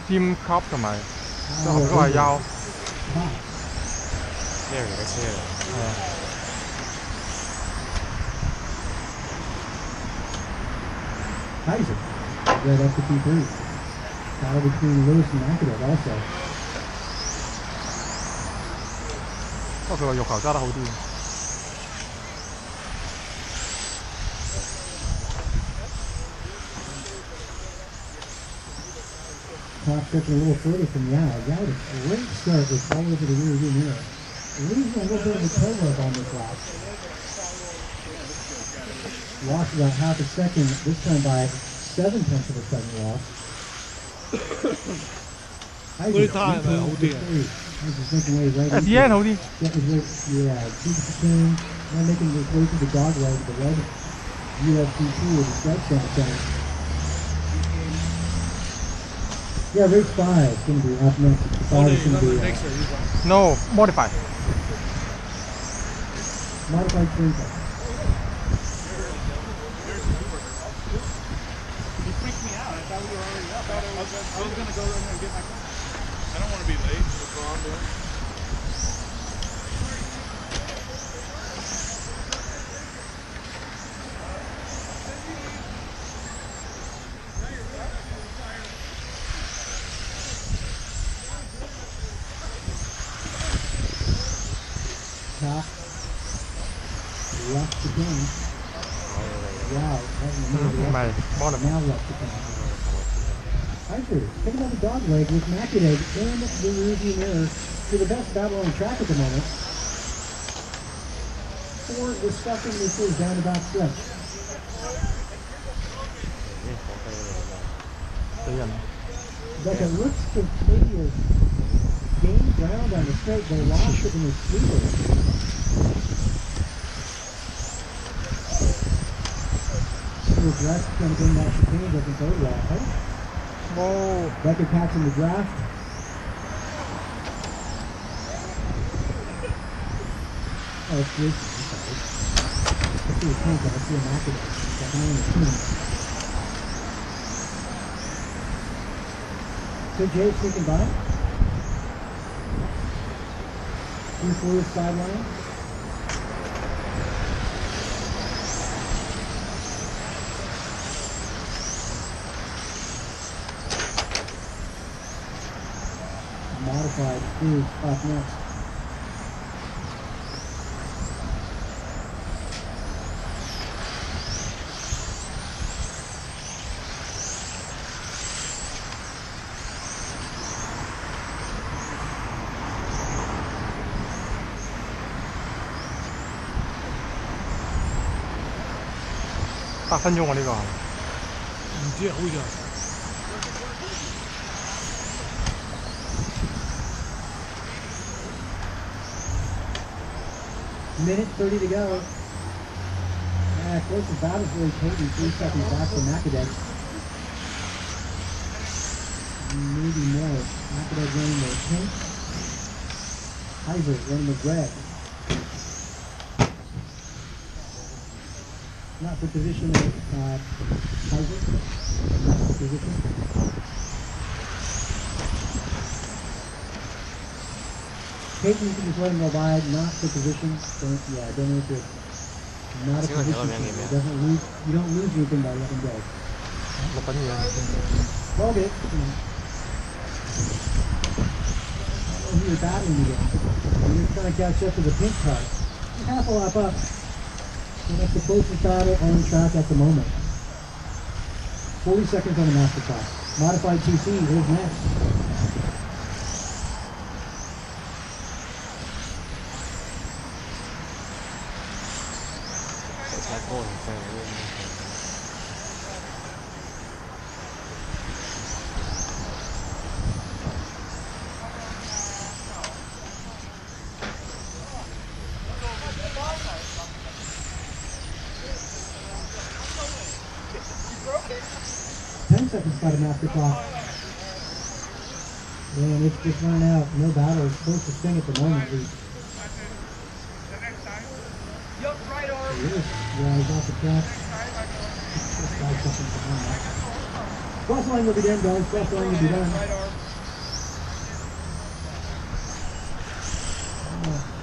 team cup 同埋都係優。咩嚟嘅車嚟？係啊。Kaiser, right up to P3. Battle between Lewis and McAdoo also. 不過佢個肉球揸得好啲。Top stretching a little further from Yao. Yao had a great start with all over the rear view mirror. Losing a little bit of the toe work on this lap. Lost about half a second, this time by 7/10 of a second loss. Good time, Hobbies. At the end, Hobbies. Yeah, keep the team, not making his way to the dog leg, the red USGT with the stretch on the center. Yeah, race 5 is going to be up next. 我哋今日 next year No, modify. Modified stream car. He freaked me out. I thought we were already up. I was going to go in there and get my car. I don't want to be late. That's all I'm doing. Top. Left to pin. Wow. Now left to pin. Kaiser picking up the dog leg with McAdoo in the rearview mirror for the best battle on the track at the moment. Ford was stuffing this is down the back stretch. But it looks to me as gained ground on the straight, they lost it in the sweeper. The draft going to bring that chicane doesn't go well, right? Oh. Becker patching the draft. Oh, it's good. I'm sorry. I see a tank, I see a McAdoo. Got my own team. So Jay's sneaking by. 2-4 sideline. Modified is up next.8分鐘喎呢個。唔知啊，好似。Minute 30 to go. Close to battle's really taking 3 seconds back from McAdoo. Maybe more. McAdoo running the pink. Kaiser running the red. Not for position of Kaiser. Not for position. Peyton, you can just let him go by, not for position. Don't interfere. Not a position. You don't lose anything by letting go. Well, good. Oh, you're battling again. You're trying to catch up to the pink car. You're half a lap up. So that's the closest battle on track at the moment. 40 seconds on the master clock. Modified TC is next. Seconds got a master clock. And it's just running out. No battle. It's supposed to spin at the moment. Yeah, he's off the track. Just 5 seconds behind that. Cross line will be done, guys. Cross line will be done. Right arm. Oh.